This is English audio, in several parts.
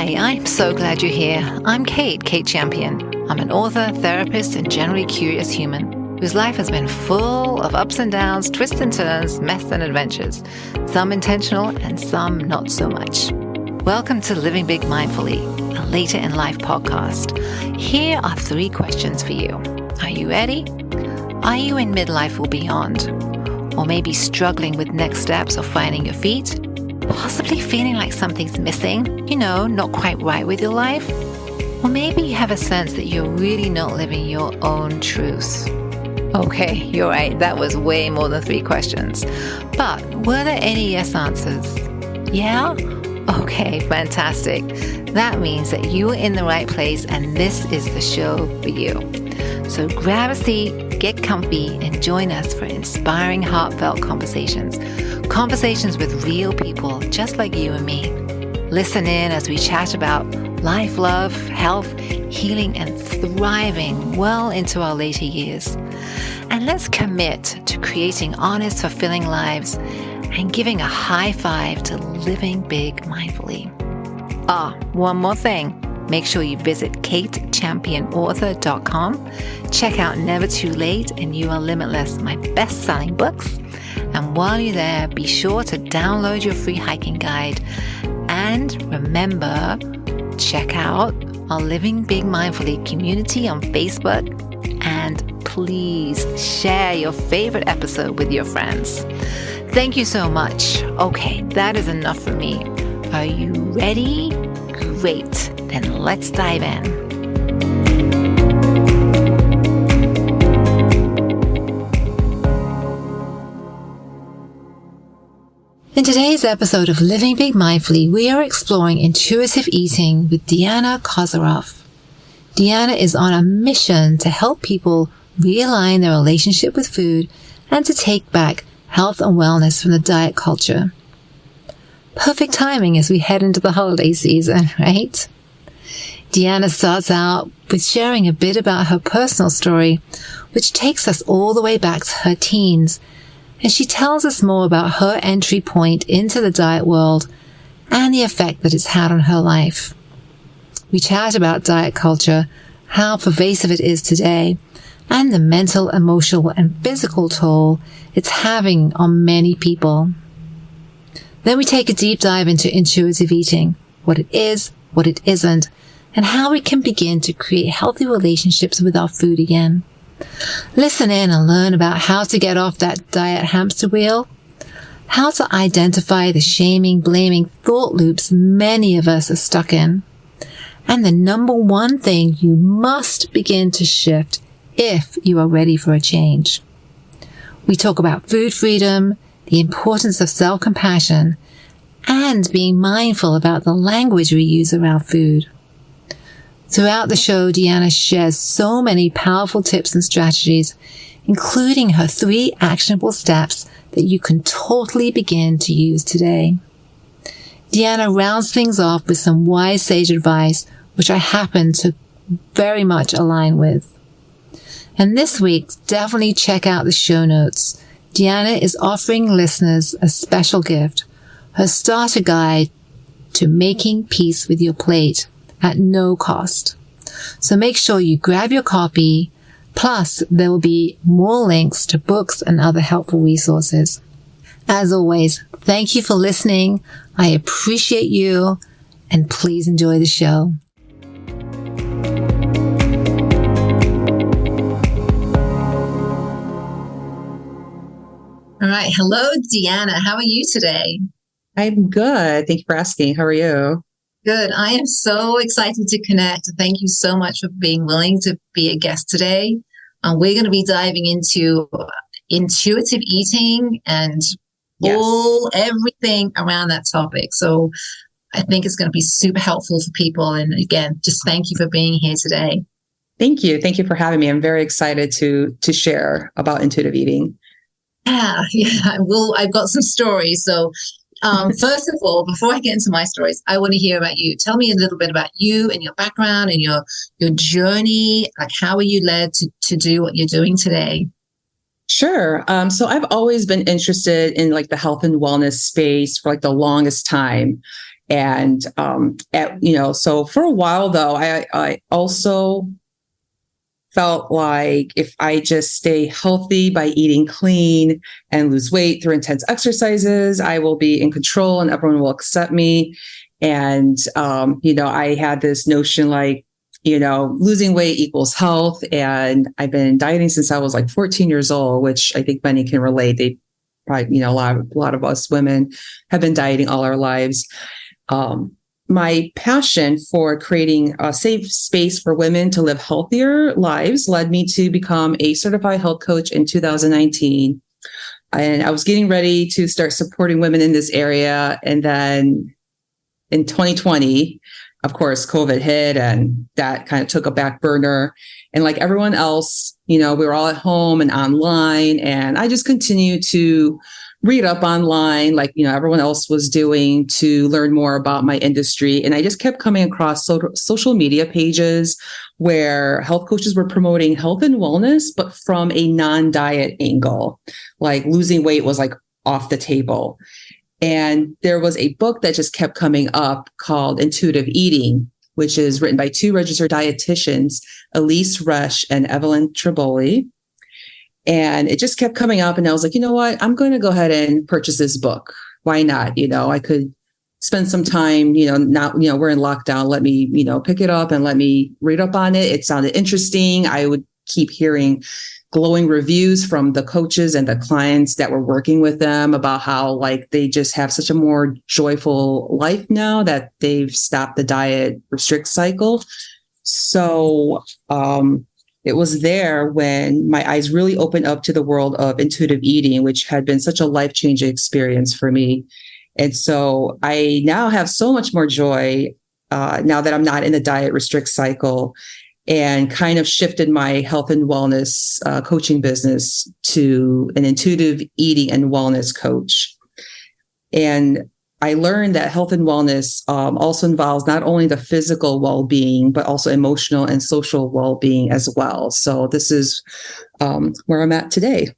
Hi, I'm so glad you're here. I'm Kate Champion. I'm an author, therapist, and generally curious human whose life has been full of ups and downs, twists and turns, mess and adventures, some intentional and some not so much. Welcome to Living Big Mindfully, a later in life podcast. Here are 3 questions for you. Are you ready? Are you in midlife or beyond? Or maybe struggling with next steps or finding your feet? Possibly feeling like something's missing, not quite right with your life? Or maybe you have a sense that you're really not living your own truth. Okay, you're right, that was way more than 3 questions. But were there any yes answers? Yeah? Okay, fantastic. That means that you are in the right place and this is the show for you. So grab a seat, get comfy, and join us for inspiring, heartfelt conversations. Conversations with real people just like you and me. Listen in as we chat about life, love, health, healing, and thriving well into our later years. And let's commit to creating honest, fulfilling lives and giving a high five to living big mindfully. One more thing. Make sure you visit katechampionauthor.com. Check out Never Too Late and You Are Limitless, my best-selling books. And while you're there, be sure to download your free hiking guide. And remember, check out our Living Big Mindfully community on Facebook. And please share your favorite episode with your friends. Thank you so much. Okay, that is enough for me. Are you ready? Great. Then let's dive in. In today's episode of Living Big Mindfully, we are exploring intuitive eating with Deanna Kozarov. Deanna is on a mission to help people realign their relationship with food and to take back health and wellness from the diet culture. Perfect timing as we head into the holiday season, right? Deanna starts out with sharing a bit about her personal story, which takes us all the way back to her teens, and she tells us more about her entry point into the diet world and the effect that it's had on her life. We chat about diet culture, how pervasive it is today, and the mental, emotional, and physical toll it's having on many people. Then we take a deep dive into intuitive eating, what it is, what it isn't, and how we can begin to create healthy relationships with our food again. Listen in and learn about how to get off that diet hamster wheel, how to identify the shaming, blaming thought loops many of us are stuck in, and the number 1 thing you must begin to shift if you are ready for a change. We talk about food freedom, the importance of self-compassion, and being mindful about the language we use around food. Throughout the show, Deanna shares so many powerful tips and strategies, including her 3 actionable steps that you can totally begin to use today. Deanna rounds things off with some wise sage advice, which I happen to very much align with. And this week, definitely check out the show notes. Deanna is offering listeners a special gift, her starter guide to making peace with your plate at no cost. So make sure you grab your copy, plus there will be more links to books and other helpful resources. As always, thank you for listening. I appreciate you, and please enjoy the show. All right. Hello, Deanna. How are you today? I'm good. Thank you for asking. How are you? Good. I am so excited to connect. Thank you so much for being willing to be a guest today. We're going to be diving into intuitive eating and everything around that topic. So I think it's going to be super helpful for people. And again, just thank you for being here today. Thank you. Thank you for having me. I'm very excited to share about intuitive eating. Yeah. I've got some stories. So first of all, before I get into my stories, I want to hear about you. Tell me a little bit about you and your background and your journey. Like, how were you led to do what you're doing today? Sure. So I've always been interested in like the health and wellness space for like the longest time. And, so for a while though, I also felt like if I just stay healthy by eating clean and lose weight through intense exercises, I will be in control and everyone will accept me. And, I had this notion like, losing weight equals health. And I've been dieting since I was like 14 years old, which I think many can relate. They probably, a lot of us women have been dieting all our lives. My passion for creating a safe space for women to live healthier lives led me to become a certified health coach in 2019. And I was getting ready to start supporting women in this area. And then in 2020, of course, COVID hit and that kind of took a back burner. And like everyone else, we were all at home and online. And I just continued to read up online, like, everyone else was doing, to learn more about my industry. And I just kept coming across social media pages where health coaches were promoting health and wellness, but from a non-diet angle, like losing weight was like off the table. And there was a book that just kept coming up called Intuitive Eating, which is written by two registered dietitians, Elise Resch and Evelyn Triboli. And it just kept coming up. And I was like, you know what? I'm going to go ahead and purchase this book. Why not? I could spend some time, now, we're in lockdown. Let me, pick it up and let me read up on it. It sounded interesting. I would keep hearing glowing reviews from the coaches and the clients that were working with them about how like they just have such a more joyful life now that they've stopped the diet restrict cycle. So, it was there when my eyes really opened up to the world of intuitive eating, which had been such a life-changing experience for me. And so I now have so much more joy now that I'm not in the diet restrict cycle, and kind of shifted my health and wellness coaching business to an intuitive eating and wellness coach. And I learned that health and wellness also involves not only the physical well-being, but also emotional and social well-being as well. So this is where I'm at today.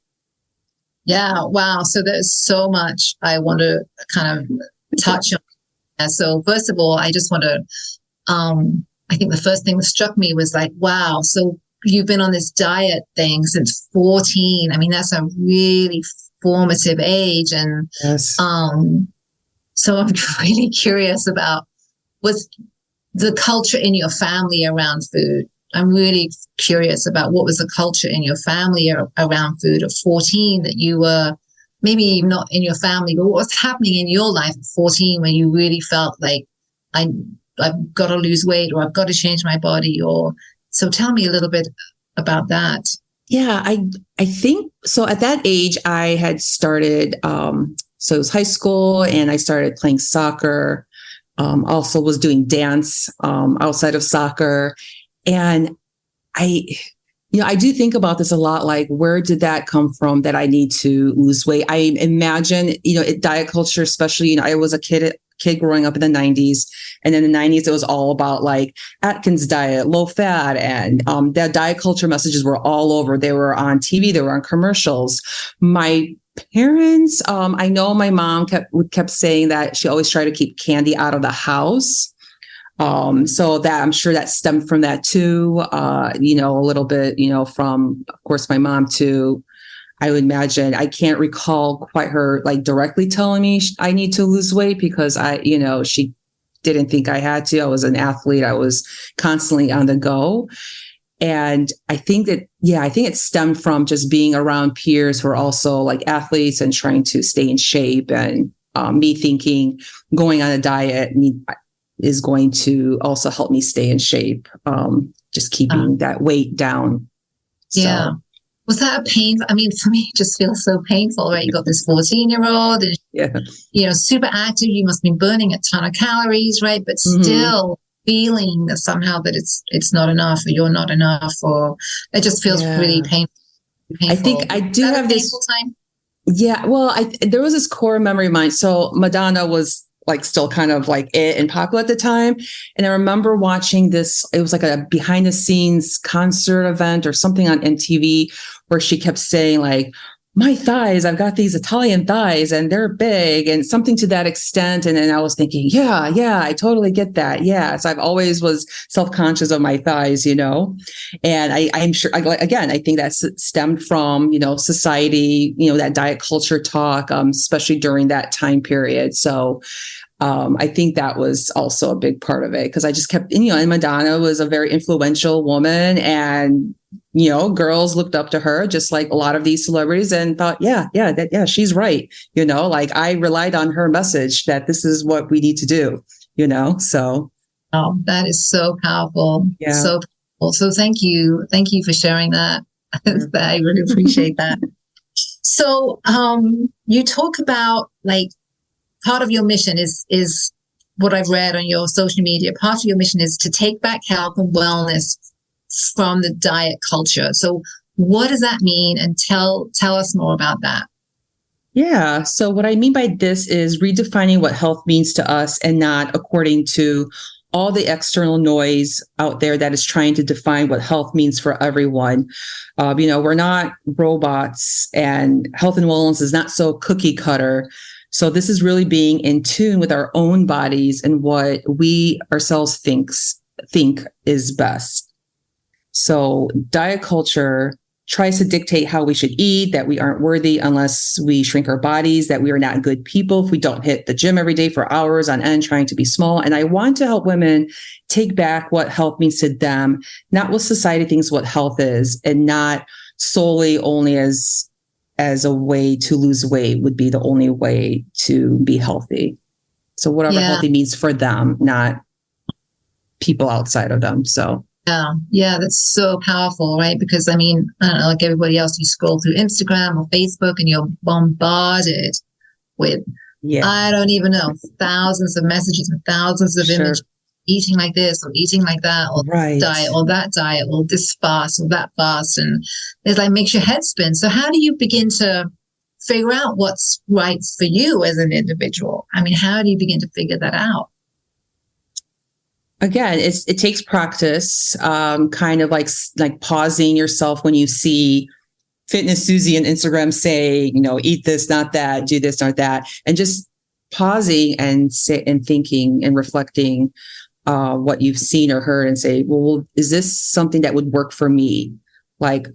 Yeah. Wow. So there's so much I want to kind of touch on. So first of all, I just want to, I think the first thing that struck me was like, wow, so you've been on this diet thing since 14. I mean, that's a really formative age. And yes. So I'm really curious about what's the culture in your family around food. I'm really curious about what was the culture in your family around food at 14 that you were maybe not in your family, but what was happening in your life at 14 when you really felt like I've got to lose weight or I've got to change my body? Or so tell me a little bit about that. Yeah, I think so. At that age, I had started. So it was high school, and I started playing soccer. Also was doing dance outside of soccer, and I do think about this a lot. Like, where did that come from? That I need to lose weight. I imagine, diet culture, especially. I was a kid growing up in the 90s. And in the 90s, it was all about like Atkins diet, low fat. And that diet culture messages were all over. They were on TV. They were on commercials. My parents, I know my mom kept saying that she always tried to keep candy out of the house. So that I'm sure that stemmed from that too, a little bit, from, of course, my mom too. I would imagine. I can't recall quite her like directly telling me I need to lose weight, because she didn't think I had to. I was an athlete. I was constantly on the go. And I think it stemmed from just being around peers who are also like athletes and trying to stay in shape, and me thinking going on a diet is going to also help me stay in shape, just keeping that weight down. Yeah. So. Was that a pain? I mean, for me, it just feels so painful, right? You got this 14-year-old, and, super active. You must be burning a ton of calories, right? But still feeling that somehow that it's not enough, or you're not enough, or it just feels really painful. I think I do have this time. Yeah. Well, there was this core memory of mine. So Madonna was like still kind of like it and popular at the time. And I remember watching this, it was like a behind the scenes concert event or something on MTV, where she kept saying like, my thighs, I've got these Italian thighs and they're big and something to that extent. And then I was thinking, yeah, I totally get that. Yeah. So I've always was self-conscious of my thighs, and I'm sure, again, I think that's stemmed from, society, that diet culture talk, especially during that time period. So I think that was also a big part of it because I just kept, and Madonna was a very influential woman and, girls looked up to her just like a lot of these celebrities and thought, yeah, she's right. Like I relied on her message that this is what we need to do, so. Oh, that is so powerful. Yeah. So powerful. So thank you. Thank you for sharing that. I really appreciate that. So you talk about like part of your mission is what I've read on your social media. Part of your mission is to take back health and wellness from the diet culture. So what does that mean? And tell us more about that. Yeah. So what I mean by this is redefining what health means to us and not according to all the external noise out there that is trying to define what health means for everyone. We're not robots and health and wellness is not so cookie cutter. So this is really being in tune with our own bodies and what we ourselves think is best. So diet culture tries to dictate how we should eat, that we aren't worthy unless we shrink our bodies, that we are not good people if we don't hit the gym every day for hours on end trying to be small. And I want to help women take back what health means to them, not what society thinks what health is, and not solely only as a way to lose weight would be the only way to be healthy. So whatever healthy means for them, not people outside of them. So. Yeah, that's so powerful, right? Because I mean, I don't know, like everybody else, you scroll through Instagram or Facebook and you're bombarded with, I don't even know, thousands of messages and thousands of images, eating like this or eating like that, or diet or that diet, or this fast or that fast. And it like makes your head spin. So how do you begin to figure out what's right for you as an individual? I mean, how do you begin to figure that out? Again, it takes practice, kind of like pausing yourself when you see Fitness Susie on Instagram say, eat this, not that, do this, not that, and just pausing and thinking and reflecting what you've seen or heard and say, well, is this something that would work for me? Like,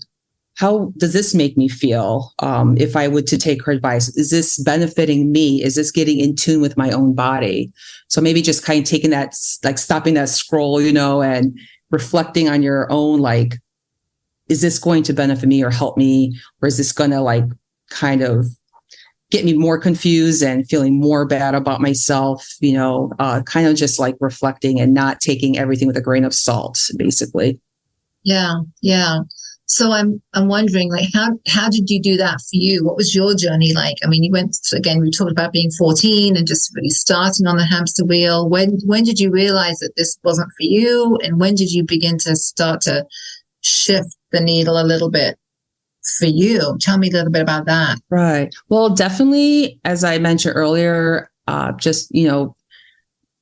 how does this make me feel if I would to take her advice? Is this benefiting me? Is this getting in tune with my own body? So maybe just kind of taking that, like stopping that scroll, and reflecting on your own, like, is this going to benefit me or help me? Or is this going to like kind of get me more confused and feeling more bad about myself? Kind of just like reflecting and not taking everything with a grain of salt, basically. Yeah. So I'm wondering, like, how did you do that for you? What was your journey like? I mean, you went, again, we talked about being 14 and just really starting on the hamster wheel. When did you realize that this wasn't for you? And when did you begin to start to shift the needle a little bit for you? Tell me a little bit about that. Right. Well, definitely, as I mentioned earlier, just,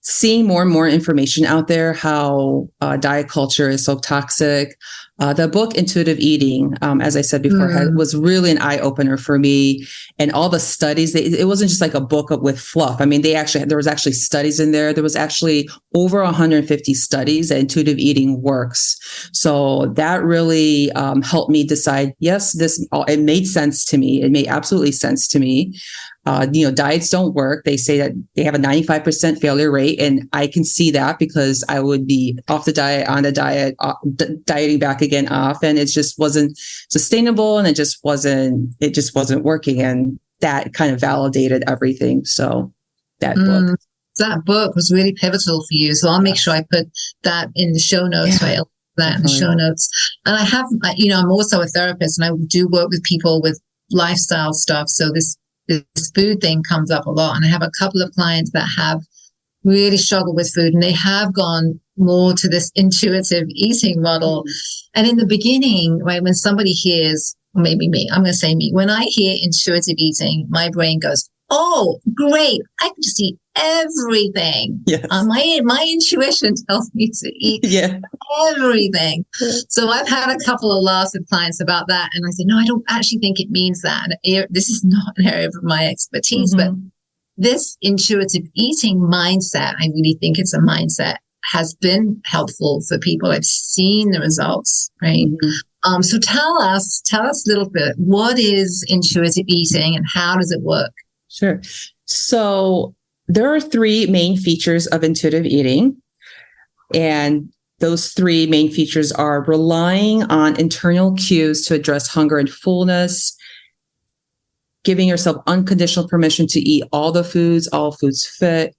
seeing more and more information out there, how diet culture is so toxic. The book Intuitive Eating, as I said before, was really an eye opener for me. And all the studies, it wasn't just like a book with fluff. I mean, there was actually studies in there. There was actually over 150 studies that intuitive eating works. So that really helped me decide, yes, it made sense to me. It made absolutely sense to me. Diets don't work. They say that they have a 95% failure rate. And I can see that because I would be off the diet, on the diet, dieting back again off. And it just wasn't sustainable. And it just wasn't working. And that kind of validated everything. So that book was really pivotal for you. So I'll make sure I put that in the show notes, right? That in the show notes. And I have, I'm also a therapist and I do work with people with lifestyle stuff. So this food thing comes up a lot. And I have a couple of clients that have really struggled with food and they have gone more to this intuitive eating model. And in the beginning, right, when somebody hears, maybe me, I'm going to say me, when I hear intuitive eating, my brain goes, oh, great, I can just eat everything. Yes. My intuition tells me to eat everything. So I've had a couple of laughs with clients about that. And I said, no, I don't actually think it means that. This is not an area of my expertise, but this intuitive eating mindset, I really think it's a mindset, has been helpful for people. I've seen the results, right? So tell us a little bit, what is intuitive eating and how does it work? Sure. So there are three main features of intuitive eating. And those three main features are relying on internal cues to address hunger and fullness, giving yourself unconditional permission to eat all foods fit,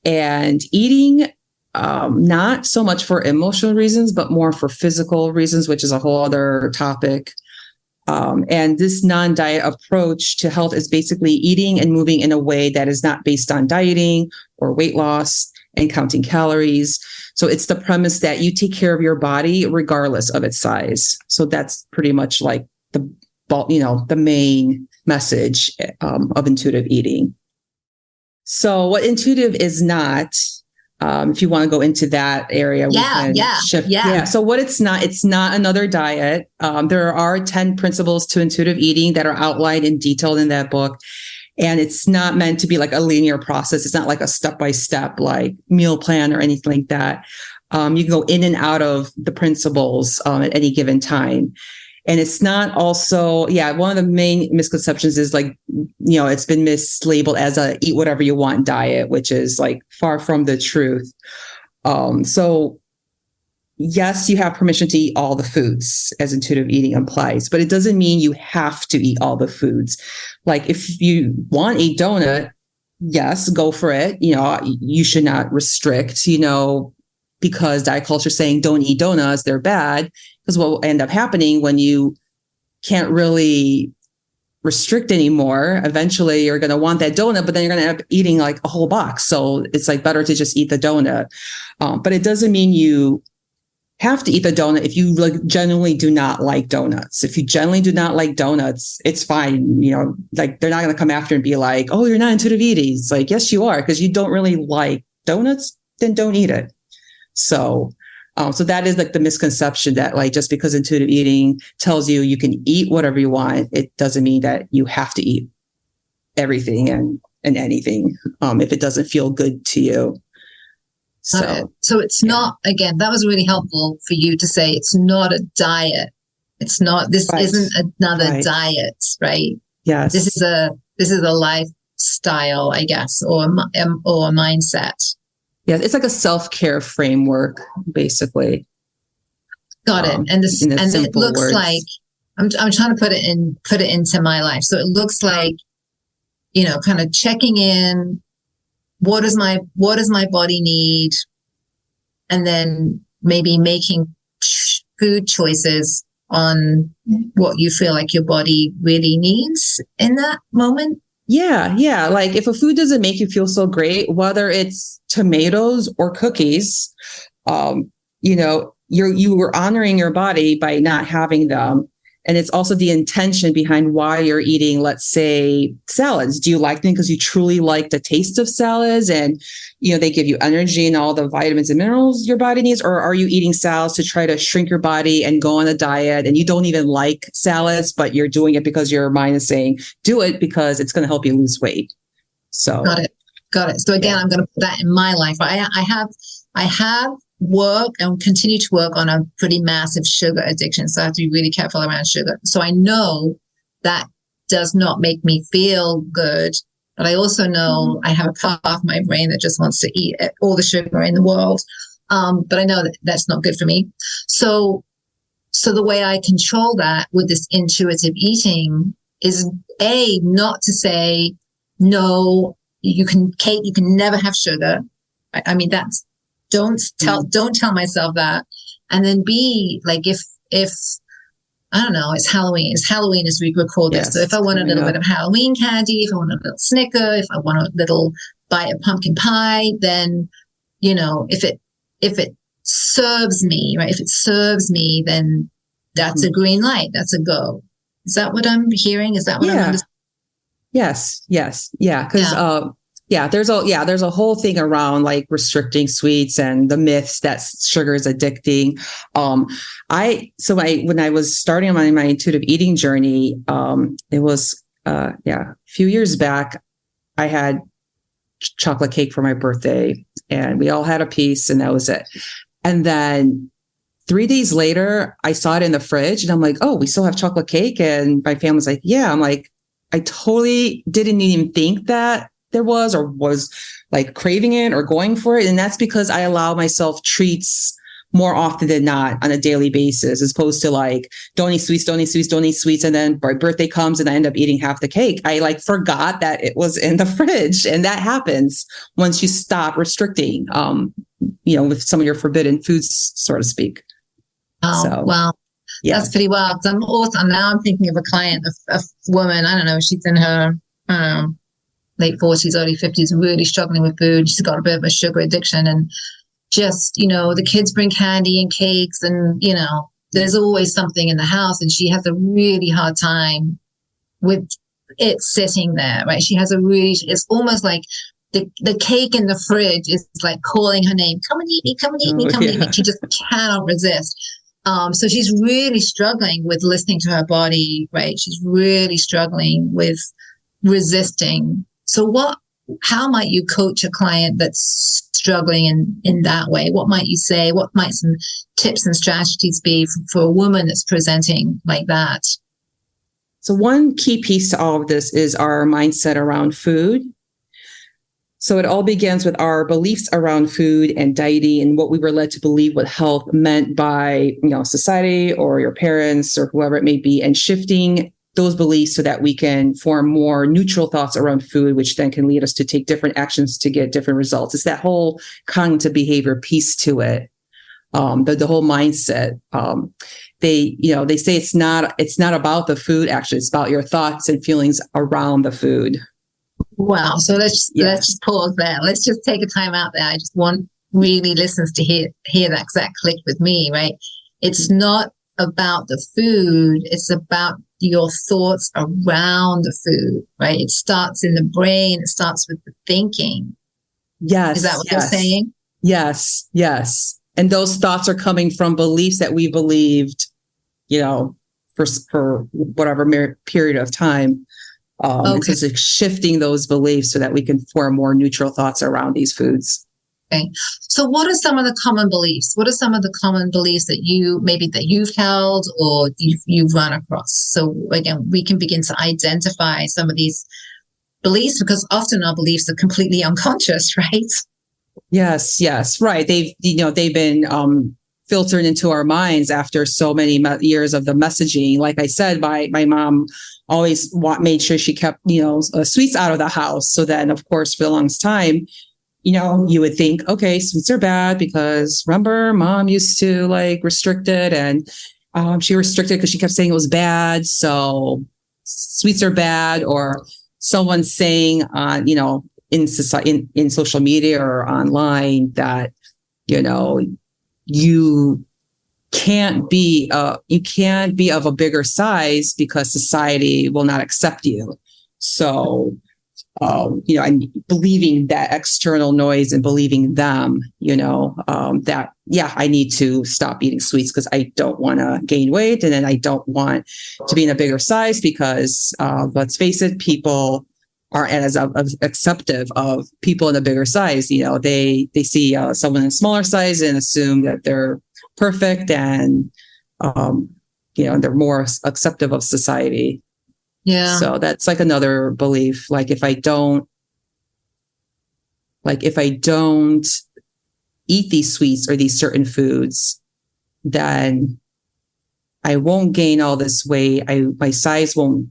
and eating not so much for emotional reasons, but more for physical reasons, which is a whole other topic. And this non-diet approach to health is basically eating and moving in a way that is not based on dieting or weight loss and counting calories. So it's the premise that you take care of your body regardless of its size. So that's pretty much like the main message of intuitive eating. So what intuitive is not, if you want to go into that area, we can shift. Yeah. So what it's not another diet. There are 10 principles to intuitive eating that are outlined and detailed in that book. And it's not meant to be like a linear process. It's not like a step-by-step like meal plan or anything like that. You can go in and out of the principles at any given time. And it's not also, one of the main misconceptions is like, it's been mislabeled as a eat whatever you want diet, which is like far from the truth. So yes, you have permission to eat all the foods, as intuitive eating implies, but it doesn't mean you have to eat all the foods. Like if you want a donut, yes, go for it. You should not restrict, because diet culture is saying don't eat donuts, they're bad. Because what will end up happening when you can't really restrict anymore, eventually you're going to want that donut, but then you're going to end up eating like a whole box. So it's like better to just eat the donut. But it doesn't mean you have to eat the donut if you genuinely do not like donuts. If you generally do not like donuts, it's fine. Like they're not going to come after and be like, oh, you're not intuitive eating. It's like, yes, you are, because you don't really like donuts, then don't eat it. So that is like the misconception that like just because intuitive eating tells you can eat whatever you want, it doesn't mean that you have to eat everything and anything if it doesn't feel good to you. So it's not, again, that was really helpful for you to say it's not a diet. It's not, this isn't another diet, right? Yes. This is a lifestyle, I guess, or a mindset. Yeah, it's like a self-care framework, basically. Got it. And it looks words. Like I'm trying to put it into my life. So it looks like, kind of checking in. What does my body need? And then maybe making food choices on what you feel like your body really needs in that moment. Yeah. Like if a food doesn't make you feel so great, whether it's tomatoes or cookies, you were honoring your body by not having them. And it's also the intention behind why you're eating, let's say, salads. Do you like them because you truly like the taste of salads and, they give you energy and all the vitamins and minerals your body needs? Or are you eating salads to try to shrink your body and go on a diet and you don't even like salads, but you're doing it because your mind is saying, do it because it's going to help you lose weight. So Got it. So again, I'm going to put that in my life. I have work and continue to work on a pretty massive sugar addiction. So I have to be really careful around sugar. So I know that does not make me feel good, but I also know I have a part of my brain that just wants to eat all the sugar in the world. But I know that that's not good for me. So the way I control that with this intuitive eating is not to say, no, Kate, you can never have sugar. I mean, that's, don't tell myself that. And then B, like if I don't know, it's Halloween as we record this. So if I want a little bit of Halloween candy, if I want a little Snicker, if I want a little bite of pumpkin pie, then, if it serves me, right? If it serves me, then that's a green light. That's a go. Is that what I'm hearing? Is that what I'm understanding? Yes. Yeah. Cause, there's a whole thing around like restricting sweets and the myths that sugar is addicting. When I was starting on my intuitive eating journey, it was, a few years back, I had chocolate cake for my birthday and we all had a piece and that was it. And then 3 days later, I saw it in the fridge and I'm like, oh, we still have chocolate cake. And my family's like, yeah. I'm like, I totally didn't even think that there was or was like craving it or going for it. And that's because I allow myself treats more often than not on a daily basis, as opposed to like, don't eat sweets. And then my birthday comes and I end up eating half the cake. I like forgot that it was in the fridge. And that happens once you stop restricting, with some of your forbidden foods, so to speak. Oh, so, well, yeah. That's pretty wild. I'm thinking of a client, a woman, I don't know, she's in her, late 40s, early 50s, really struggling with food. She's got a bit of a sugar addiction and just, the kids bring candy and cakes and, there's always something in the house and she has a really hard time with it sitting there, right? She has it's almost like the cake in the fridge is like calling her name. Come and eat me, come and eat me, come and eat me. She just cannot resist. So she's really struggling with listening to her body, right? She's really struggling with resisting. So how might you coach a client that's struggling in that way? What might you say? What might some tips and strategies be for a woman that's presenting like that? So one key piece to all of this is our mindset around food. So it all begins with our beliefs around food and dieting and what we were led to believe what health meant by, society or your parents or whoever it may be, and shifting those beliefs so that we can form more neutral thoughts around food, which then can lead us to take different actions to get different results. It's that whole cognitive behavior piece to it. The whole mindset. They say it's not about the food. Actually, it's about your thoughts and feelings around the food. Wow. So let's just pause there. Let's just take a time out there. I just want really listeners to hear that, because that clicked with me, right? It's not about the food. It's about your thoughts around the food, right? It starts in the brain. It starts with the thinking. Yes. Is that what you're saying? Yes. And those thoughts are coming from beliefs that we believed, for whatever period of time. So it's like shifting those beliefs so that we can form more neutral thoughts around these foods. Okay. So what are some of the common beliefs? What are some of the common beliefs that you've held or you've run across? So again, we can begin to identify some of these beliefs, because often our beliefs are completely unconscious, right? Yes, right. They've been filtered into our minds after so many years of the messaging. Like I said, my mom always made sure she kept, sweets out of the house. So then, of course, for the longest time, you would think, okay, sweets are bad because remember, mom used to like restrict it, and she restricted because she kept saying it was bad. So sweets are bad. Or someone saying, in society, in social media or online that, you can't be of a bigger size because society will not accept you. So, and believing that external noise and believing them, that, I need to stop eating sweets because I don't want to gain weight. And then I don't want to be in a bigger size because, let's face it, people aren't as acceptive of people in a bigger size. They see someone in a smaller size and assume that they're perfect and, they're more acceptive of society. Yeah. So that's like another belief. Like if I don't eat these sweets or these certain foods, then I won't gain all this weight. My size won't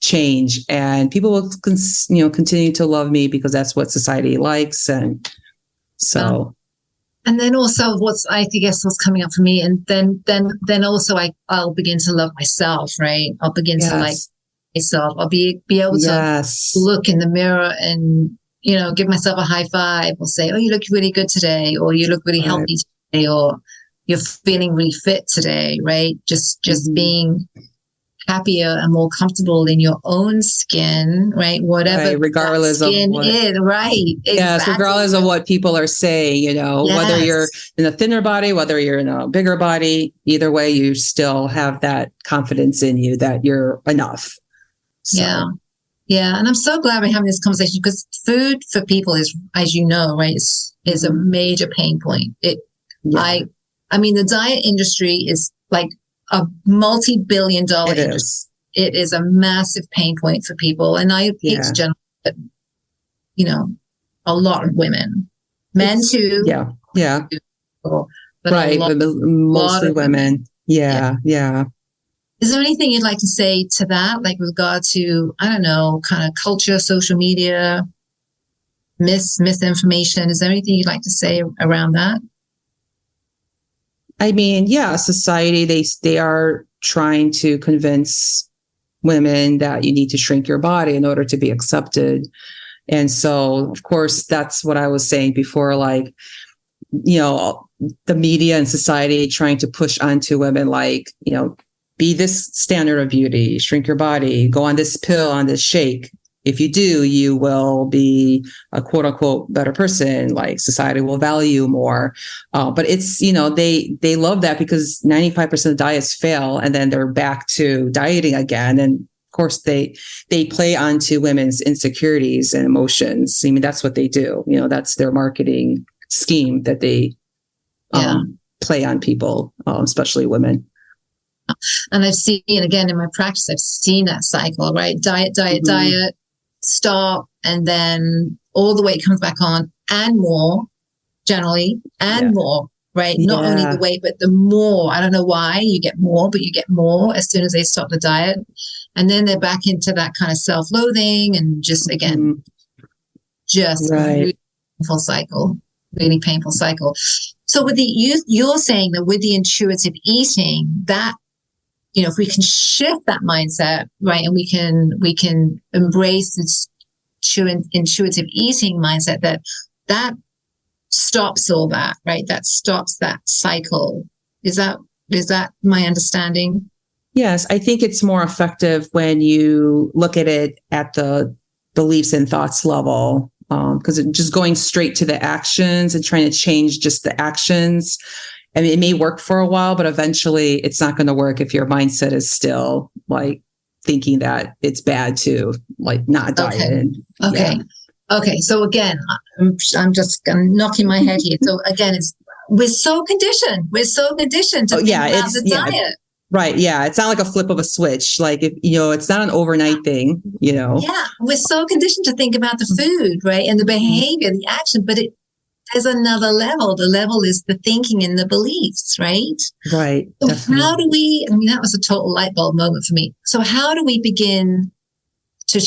change, and people will continue to love me because that's what society likes. And so, and then also what's coming up for me, and then also I'll begin to love myself, right? I'll begin to like myself. I'll be able to look in the mirror and give myself a high five, or say, oh, you look really good today, or you look really healthy today, or you're feeling really fit today, right? Just being happier and more comfortable in your own skin, right? Whatever, right, regardless that skin of what, is, right? yes, Exactly. regardless of what people are saying, whether you're Yes. in a thinner body, whether you're in a bigger body, either way, you still have that confidence in you that you're enough. So, Yeah. Yeah. And I'm so glad we're having this conversation because food for people is, as you know, right, is a major pain point. yeah, I mean, the diet industry is like a multi-billion-dollar it industry. is. It is a massive pain point for people. And I hate to Yeah. generalize, but, a lot of women, men too, Yeah. Yeah. but Right. But lot mostly of women. women. Yeah. Yeah. Yeah. Is there anything you'd like to say to that, like with regard to, I don't know, kind of culture, social media, misinformation? Is there anything you'd like to say around that? I mean, yeah, society, they are trying to convince women that you need to shrink your body in order to be accepted. And so, of course, that's what I was saying before, like, the media and society trying to push onto women, like, be this standard of beauty, shrink your body, go on this pill, on this shake. If you do, you will be a quote unquote better person, like society will value more. But it's, they love that because 95% of diets fail and then they're back to dieting again. And of course they play onto women's insecurities and emotions. I mean, that's what they do. That's their marketing scheme that they play on people, especially women. And I've seen, again, in my practice, I've seen that cycle, right? Diet, diet, stop, and then all the weight comes back on and more, generally, and more, right? Not only the weight, but the more. I don't know why you get more, but you get more as soon as they stop the diet. And then they're back into that kind of self-loathing and just, again, really painful cycle. So with you're saying that with the intuitive eating, that, if we can shift that mindset, right, and we can embrace this intuitive eating mindset, that stops all that, right? That stops that cycle. Is that my understanding? Yes, I think it's more effective when you look at it at the beliefs and thoughts level, because just going straight to the actions and trying to change just the actions. I mean, it may work for a while, but eventually it's not going to work if your mindset is still like thinking that it's bad to like not diet. Okay. So again, I'm just knocking my head here. So again, we're so conditioned. We're so conditioned to think about the diet. Right. Yeah. It's not like a flip of a switch. Like, if, it's not an overnight thing, Yeah. We're so conditioned to think about the food, right? And the behavior, the action, but there's another level. The level is the thinking and the beliefs, right? Right. So definitely. how do we, that was a total light bulb moment for me. So how do we begin to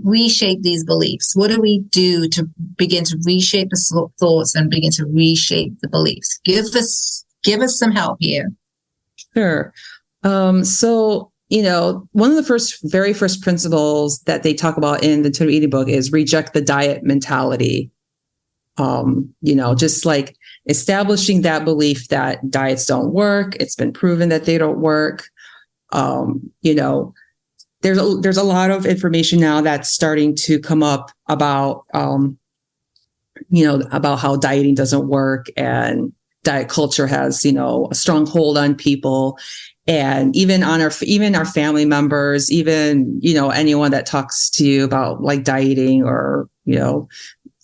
reshape these beliefs? What do we do to begin to reshape the thoughts and begin to reshape the beliefs? Give us some help here. Sure. So, one of the very first principles that they talk about in the Intuitive Eating book is reject the diet mentality. Just like establishing that belief that diets don't work. It's been proven that they don't work. There's a lot of information now that's starting to come up about, about how dieting doesn't work and diet culture has, a strong hold on people. And even on our family members, even, anyone that talks to you about like dieting or,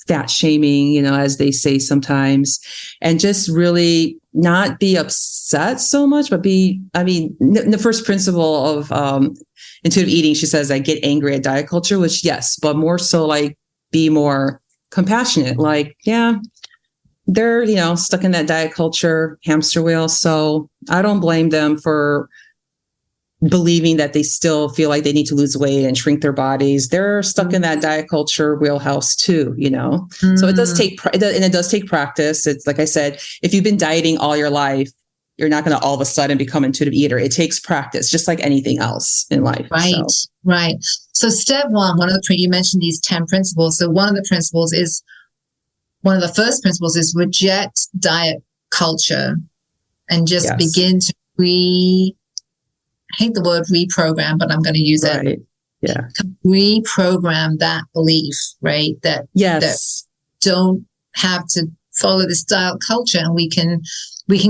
fat shaming, as they say sometimes, and just really not be upset so much, but the first principle of intuitive eating, she says, I get angry at diet culture, which yes, but more so like be more compassionate. Like, yeah, they're, stuck in that diet culture hamster wheel. So I don't blame them for believing that they still feel like they need to lose weight and shrink their bodies. They're stuck in that diet culture wheelhouse too, So it does take, and it does take practice. It's like I said, if you've been dieting all your life, you're not going to all of a sudden become an intuitive eater. It takes practice, just like anything else in life. Right. So. Right. So step one of the, you mentioned these 10 principles. So one of the first principles is reject diet culture and just begin to hate the word reprogram, but I'm going to use it. Yeah. Reprogram that belief, right? That don't have to follow this diet culture, and we can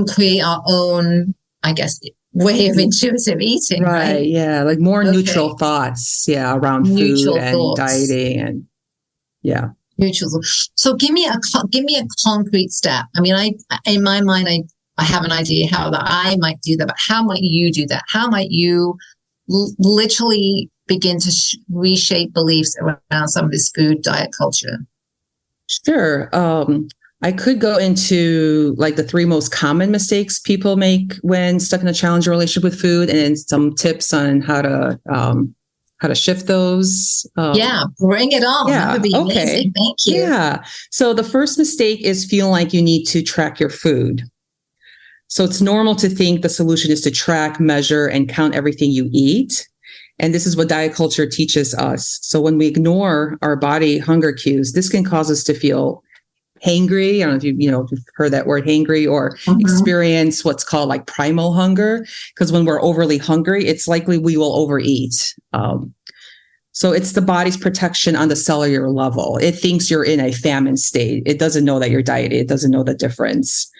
create our own, I guess, way of intuitive eating, right? Yeah, like more neutral thoughts, around neutral food and thoughts. Dieting and neutral. So give me a concrete step. I mean, in my mind, I have an idea how that I might do that, but how might you do that? How might you literally begin to reshape beliefs around some of this food diet culture? Sure. I could go into like the 3 most common mistakes people make when stuck in a challenging relationship with food, and then some tips on how to shift those. Bring it on. That would be amazing. Thank you. Yeah. So the first mistake is feeling like you need to track your food. So it's normal to think the solution is to track, measure, and count everything you eat. And this is what diet culture teaches us. So when we ignore our body hunger cues, this can cause us to feel hangry. I don't know if you've heard that word, hangry, or experience what's called like primal hunger. Because when we're overly hungry, it's likely we will overeat. So it's the body's protection on the cellular level. It thinks you're in a famine state. It doesn't know that you're dieting. It doesn't know the difference.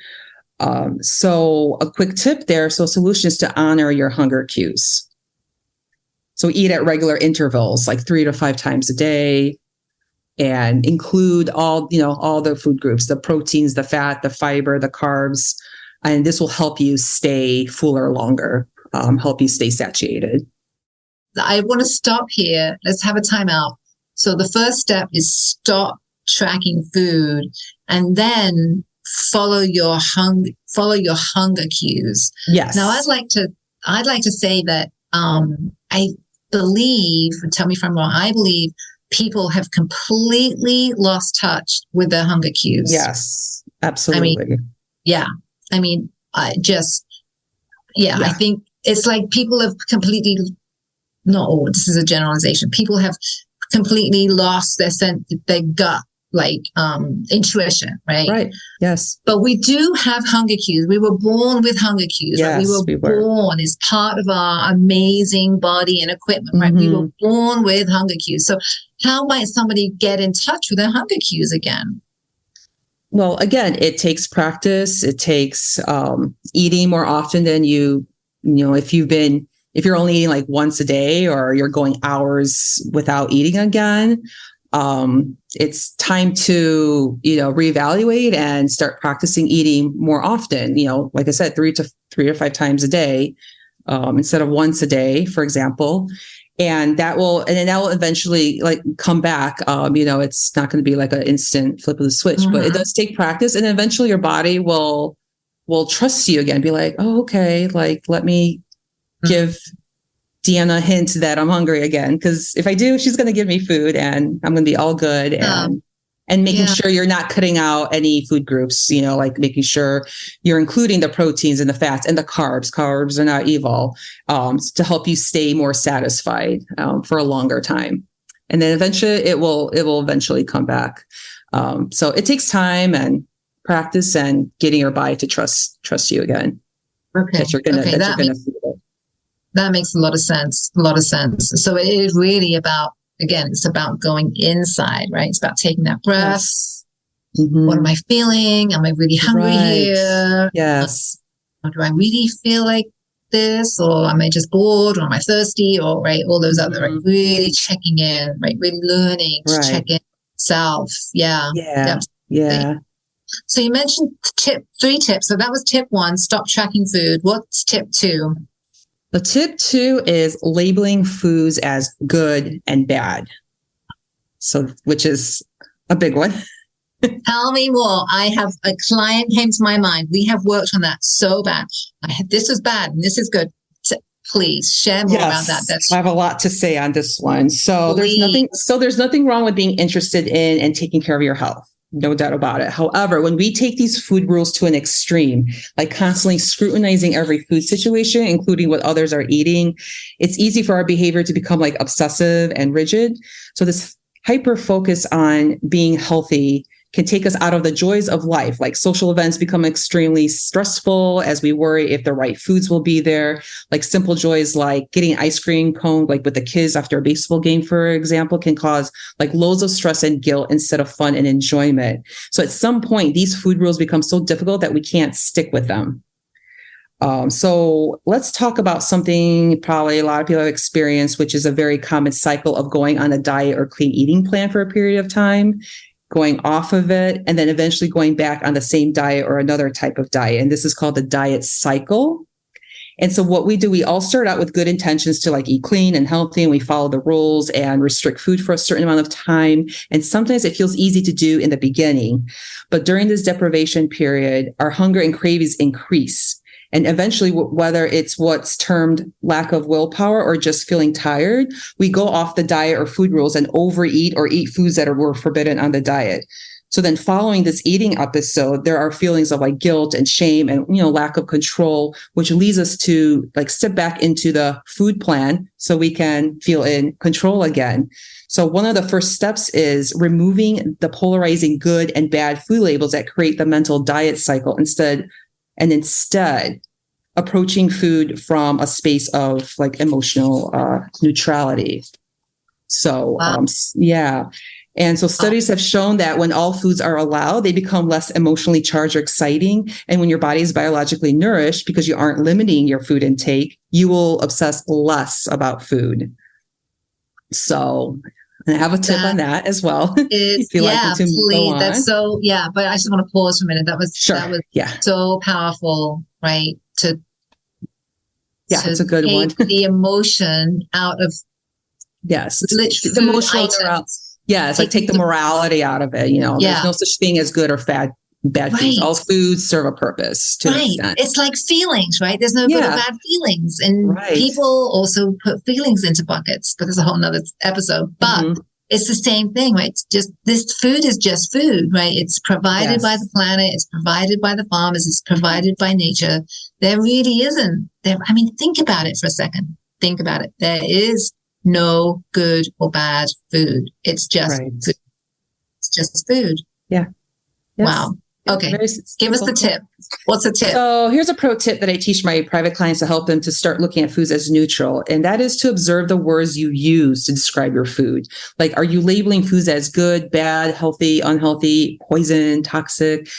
So a quick tip there. So solution is to honor your hunger cues. So eat at regular intervals, like 3 to 5 times a day, and include all the food groups, the proteins, the fat, the fiber, the carbs. And this will help you stay fuller longer, help you stay satiated. I want to stop here. Let's have a timeout. So the first step is stop tracking food, and then follow your hunger cues. Yes. Now I'd like to say that I believe, tell me if I'm wrong, I believe people have completely lost touch with their hunger cues. Yes, absolutely. I think it's like people have completely, not all, this is a generalization, people have completely lost their gut, like intuition, right? Right. Yes. But we do have hunger cues. We were born with hunger cues. Yes, right? We were born as part of our amazing body and equipment, right? We were born with hunger cues. So how might somebody get in touch with their hunger cues again? Well, again, it takes practice. It takes eating more often than if you're only eating like once a day, or you're going hours without eating again. It's time to, reevaluate and start practicing eating more often, like I said, 3 to 5 times a day, instead of once a day, for example. And that will eventually like come back. It's not going to be like an instant flip of the switch, but it does take practice. And eventually your body will trust you again, be like, oh, okay, like, let me give Deanna a hint that I'm hungry again. Because if I do, she's going to give me food and I'm going to be all good. And making sure you're not cutting out any food groups, like making sure you're including the proteins and the fats and the carbs. Carbs are not evil, to help you stay more satisfied for a longer time. And then eventually it will eventually come back. So it takes time and practice and getting your body to trust you again. Okay. That you're gonna feel it. That makes a lot of sense. So it is really about, again, it's about going inside, right? It's about taking that breath. Yes. What am I feeling? Am I really hungry here? Yes. Or do I really feel like this? Or am I just bored? Or am I thirsty? Or, right, all those other, like, really checking in, right? Really learning to check in self. Yeah. So you mentioned 3 tips. So that was tip 1, stop tracking food. What's tip 2? The tip 2 is labeling foods as good and bad. So, which is a big one. Tell me more. I have a client came to my mind. We have worked on that so bad. This is bad and this is good. Please share more about that. I have a lot to say on this one. So there's nothing wrong with being interested in and taking care of your health. No doubt about it. However, when we take these food rules to an extreme, like constantly scrutinizing every food situation, including what others are eating, it's easy for our behavior to become like obsessive and rigid. So this hyper focus on being healthy can take us out of the joys of life. Like social events become extremely stressful as we worry if the right foods will be there. Like simple joys like getting ice cream cone, like with the kids after a baseball game, for example, can cause like loads of stress and guilt instead of fun and enjoyment. So at some point, these food rules become so difficult that we can't stick with them. So let's talk about something probably a lot of people have experienced, which is a very common cycle of going on a diet or clean eating plan for a period of time, going off of it, and then eventually going back on the same diet or another type of diet. And this is called the diet cycle. And so what we do, we all start out with good intentions to like eat clean and healthy, and we follow the rules and restrict food for a certain amount of time. And sometimes it feels easy to do in the beginning. But during this deprivation period, our hunger and cravings increase. And eventually, whether it's what's termed lack of willpower or just feeling tired, we go off the diet or food rules and overeat or eat foods that were forbidden on the diet. So then following this eating episode, there are feelings of like guilt and shame and, lack of control, which leads us to like step back into the food plan so we can feel in control again. So one of the first steps is removing the polarizing good and bad food labels that create the mental diet cycle instead approaching food from a space of like emotional neutrality. So, wow. Yeah. And so studies have shown that when all foods are allowed, they become less emotionally charged or exciting. And when your body is biologically nourished because you aren't limiting your food intake, you will obsess less about food. So, and I have a tip on that as well. If you like to go on. That's so, but I just want to pause for a minute. That was so powerful, right? It's a good one. The emotion out of the emotional like take the morality out of it. There's no such thing as good or bad foods. All foods serve a purpose to an extent. It's like feelings, right? There's no good or bad feelings. And people also put feelings into buckets, but there's a whole nother episode. But it's the same thing, right? It's just, this food is just food, right? It's provided by the planet. It's provided by the farmers. It's provided by nature. There really isn't. Think about it for a second. Think about it. There is no good or bad food. It's just food. It's just food. Yeah. Yes. Wow. Okay. Give us the tip. What's the tip? So here's a pro tip that I teach my private clients to help them to start looking at foods as neutral. And that is to observe the words you use to describe your food. Like, are you labeling foods as good, bad, healthy, unhealthy, poison, toxic?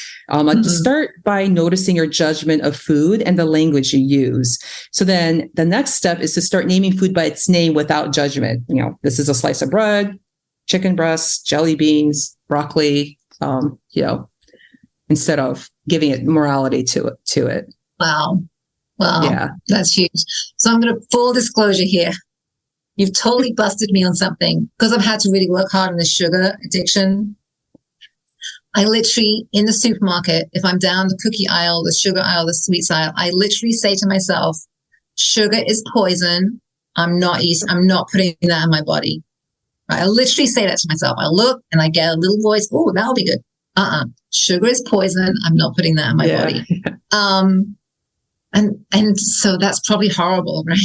Start by noticing your judgment of food and the language you use. So then the next step is to start naming food by its name without judgment. This is a slice of bread, chicken breast, jelly beans, broccoli, instead of giving it morality to it. Wow. Yeah. That's huge. So I'm going to full disclosure here. You've totally busted me on something because I've had to really work hard on the sugar addiction. I literally, in the supermarket, if I'm down the cookie aisle, the sugar aisle, the sweets aisle, I literally say to myself, sugar is poison. I'm not putting that in my body. I literally say that to myself. I look and I get a little voice. Oh, that'll be good. Sugar is poison. I'm not putting that in my body. And so that's probably horrible, right?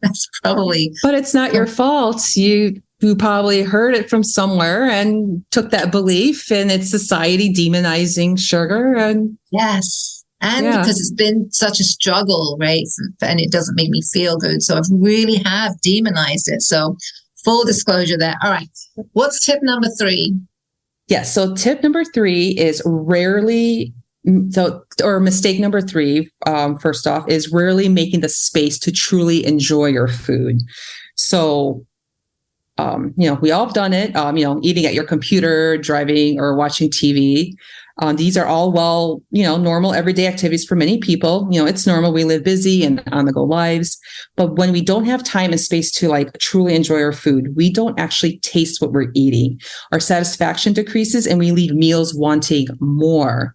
That's probably. But it's not your fault. You probably heard it from somewhere and took that belief, and it's society demonizing sugar. And yes. And because it's been such a struggle, right? And it doesn't make me feel good. So I really have demonized it. So full disclosure there. All right. What's tip number 3? Yes. So tip number 3 is mistake number 3, first off, is rarely making the space to truly enjoy your food. So, we all have done it, eating at your computer, driving, or watching TV. These are all normal everyday activities for many people. It's normal. We live busy and on-the-go lives. But when we don't have time and space to like truly enjoy our food, we don't actually taste what we're eating. Our satisfaction decreases and we leave meals wanting more.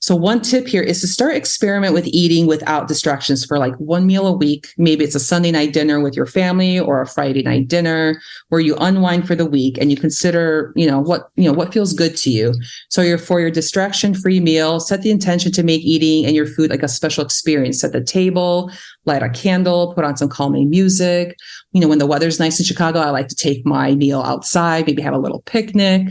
So one tip here is to start experiment with eating without distractions for like one meal a week. Maybe it's a Sunday night dinner with your family or a Friday night dinner where you unwind for the week and you consider, what feels good to you. So for your distraction-free meal, set the intention to make eating and your food like a special experience. Set the table, light a candle, put on some calming music. When the weather's nice in Chicago, I like to take my meal outside, maybe have a little picnic.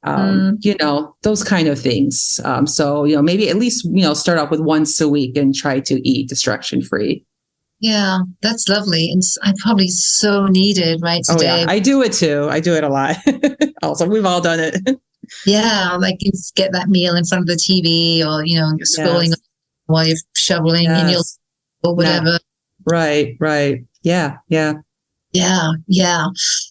Those kind of things. So, maybe at least, start off with once a week and try to eat distraction free. Yeah, that's lovely. And I probably so needed right today. Oh, yeah. I do it too. I do it a lot. Also, we've all done it. Yeah, like you get that meal in front of the TV, or you're scrolling while you're shoveling in your or whatever. Right. Yeah.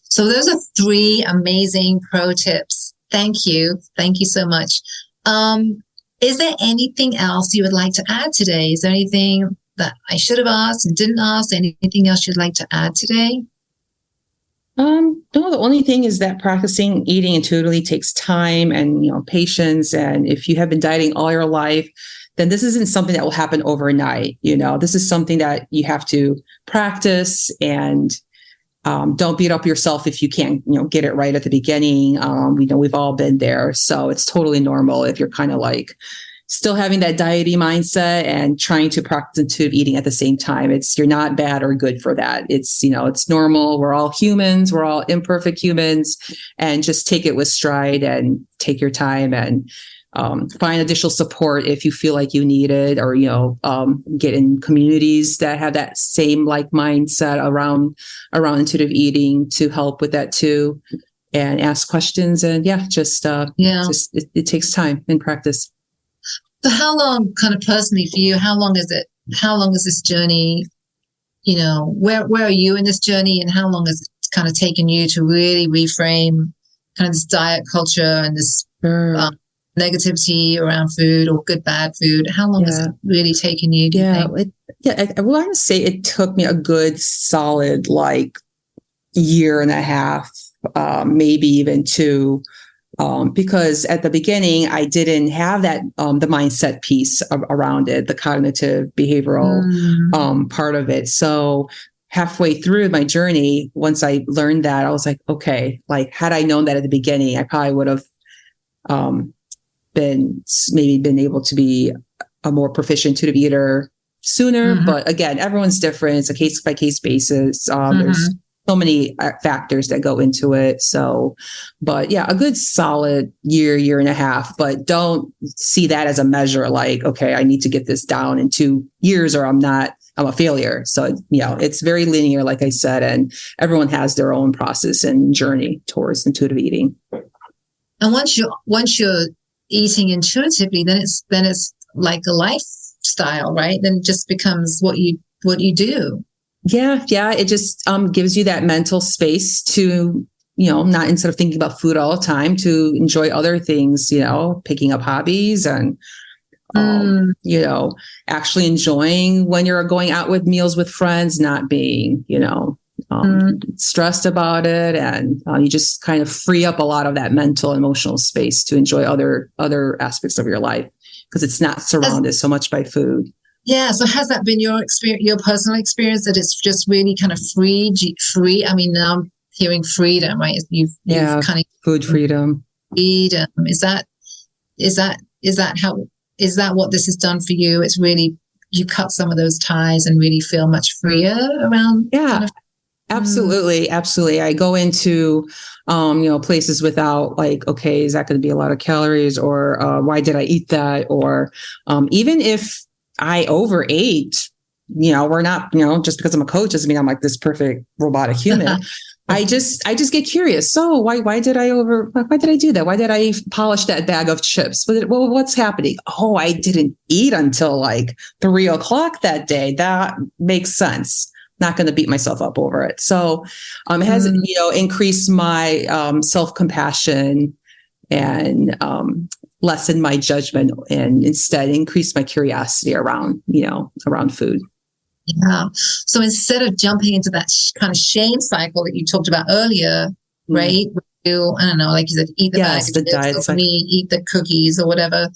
So those are 3 amazing pro tips. Thank you so much. Is there anything else you would like to add today? Is there anything that I should have asked and didn't ask? Anything else you'd like to add today? No, the only thing is that practicing eating intuitively takes time and, patience. And if you have been dieting all your life, then this isn't something that will happen overnight. This is something that you have to practice, and don't beat up yourself if you can't, get it right at the beginning. We've all been there. So it's totally normal if you're kind of like still having that diety mindset and trying to practice intuitive eating at the same time. You're not bad or good for that. It's normal. We're all humans. We're all imperfect humans, and just take it with stride and take your time and find additional support if you feel like you need it, or, get in communities that have that same like mindset around intuitive eating to help with that too, and ask questions. And it takes time and practice. So how long, kind of personally for you, how long is this journey? Where are you in this journey, and how long has it kind of taken you to really reframe kind of this diet culture and this negativity around food, or good, bad food? How long has it really taken you, do you think? I want to say it took me a good solid like year and a half, maybe even 2. Because at the beginning, I didn't have that, the mindset piece around it, the cognitive behavioral part of it. So halfway through my journey, once I learned that, I was like, okay, like had I known that at the beginning, I probably would have been able to be a more proficient intuitive eater sooner. But again, everyone's different. It's a case by case basis. There's so many factors that go into it. So, but yeah, a good solid year and a half, but don't see that as a measure like, okay, I need to get this down in 2 years or I'm a failure. So, it's very linear, like I said, and everyone has their own process and journey towards intuitive eating. And once you're eating intuitively, then it's like a lifestyle, right? Then it just becomes what you do. Yeah. It just gives you that mental space to, not instead of thinking about food all the time, to enjoy other things, picking up hobbies and, actually enjoying when you're going out with meals with friends, not being, stressed about it. And you just kind of free up a lot of that mental, emotional space to enjoy other aspects of your life, because it's not surrounded so much by food. Yeah. So has that been your experience, your personal experience, that it's just really kind of free? I mean, now I'm hearing freedom, right? You've kind of food freedom. Freedom. Is that what this has done for you? It's really, you cut some of those ties and really feel much freer around. Yeah. Absolutely. I go into, places without like, okay, is that going to be a lot of calories, or why did I eat that? Or even if I overate, we're not, just because I'm a coach doesn't mean I'm like this perfect robotic human. I just get curious. So why did I do that? Why did I polish that bag of chips? Well, what's happening? Oh, I didn't eat until like 3:00 that day. That makes sense. Not going to beat myself up over it. So it has, increased my self-compassion and lessen my judgment, and instead increase my curiosity around food. Yeah. So instead of jumping into that kind of shame cycle that you talked about earlier, right? You, I don't know, like you said, eat the bag of chips, or me, eat the cookies or whatever.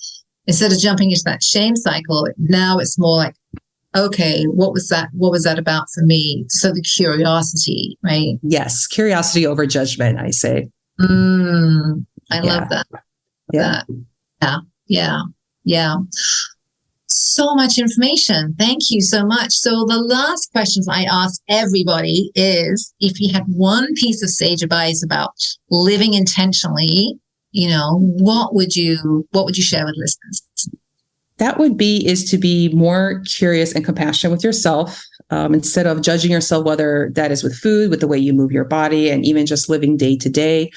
Instead of jumping into that shame cycle, now it's more like, okay, what was that about for me? So the curiosity, right? Yes. Curiosity over judgment, I say. I love that. Yeah. So much information. Thank you so much. So the last questions I ask everybody is, if you had one piece of sage advice about living intentionally, what would you share with listeners? That is to be more curious and compassionate with yourself, instead of judging yourself, whether that is with food, with the way you move your body, and even just living day to day.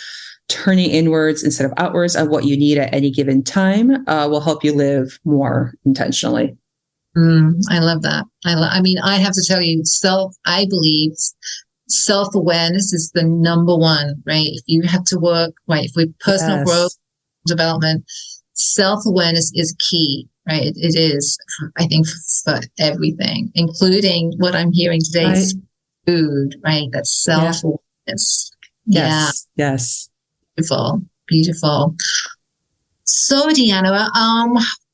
Turning inwards instead of outwards on what you need at any given time will help you live more intentionally. I love that. I have to tell you, I believe self-awareness is the number one, right? If you have to work, right, if we're personal growth, development, self-awareness is key, right? It is, I think, for everything, including what I'm hearing today, right. Food, right? That's self-awareness. Yes. Beautiful. So, Deanna,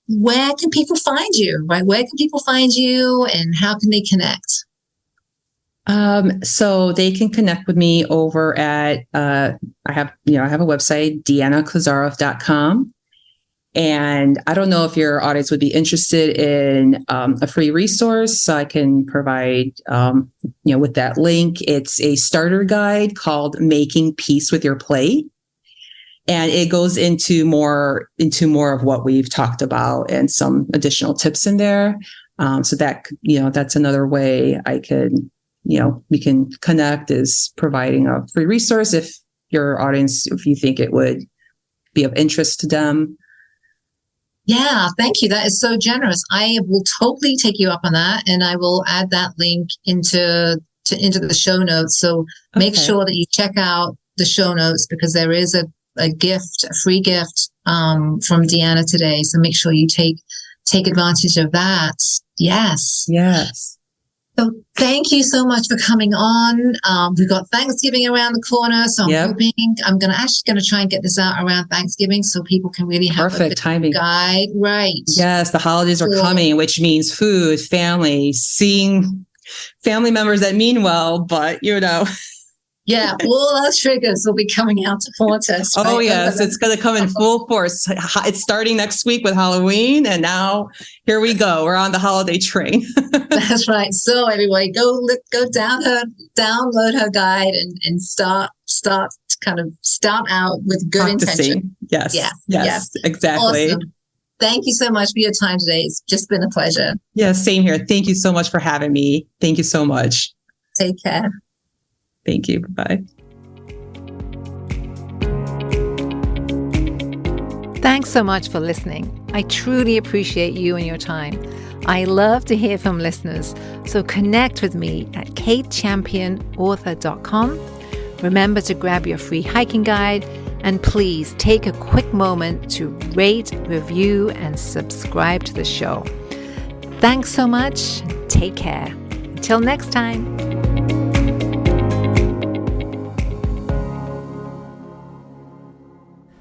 where can people find you, right? Where can people find you and how can they connect? So they can connect with me over at, I have a website, DeannaKozarov.com. And I don't know if your audience would be interested in a free resource. So I can provide, with that link. It's a starter guide called Making Peace with Your Plate. And it goes into more of what we've talked about and some additional tips in there. So that, that's another way I could, we can connect, is providing a free resource if your audience, if you think it would be of interest to them. Yeah, thank you. That is so generous. I will totally take you up on that, and I will add that link into the show notes. So make sure that you check out the show notes, because there is a free gift from Deanna today. So make sure you take advantage of that. Yes. So thank you so much for coming on. We've got Thanksgiving around the corner, so I'm hoping I'm gonna try and get this out around Thanksgiving so people can really have perfect timing guide. Right. Yes, the holidays are coming, which means food, family, seeing family members that mean well, but Yeah, all our triggers will be coming out to haunt us. Right? Oh, yes. It's going to come in full force. It's starting next week with Halloween. And now here we go. We're on the holiday train. That's right. So everybody go download her guide and start out with good intention. Yes, exactly. Awesome. Thank you so much for your time today. It's just been a pleasure. Yeah, same here. Thank you so much for having me. Thank you so much. Take care. Thank you. Bye. Thanks so much for listening. I truly appreciate you and your time. I love to hear from listeners, so connect with me at katechampionauthor.com. Remember to grab your free hiking guide, and please take a quick moment to rate, review, and subscribe to the show. Thanks so much. Take care. Until next time.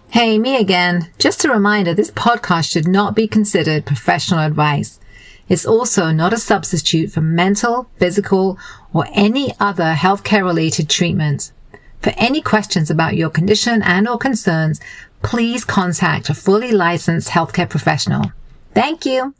Hey, me again. Just a reminder, this podcast should not be considered professional advice. It's also not a substitute for mental, physical, or any other healthcare-related treatment. For any questions about your condition and or concerns, please contact a fully licensed healthcare professional. Thank you.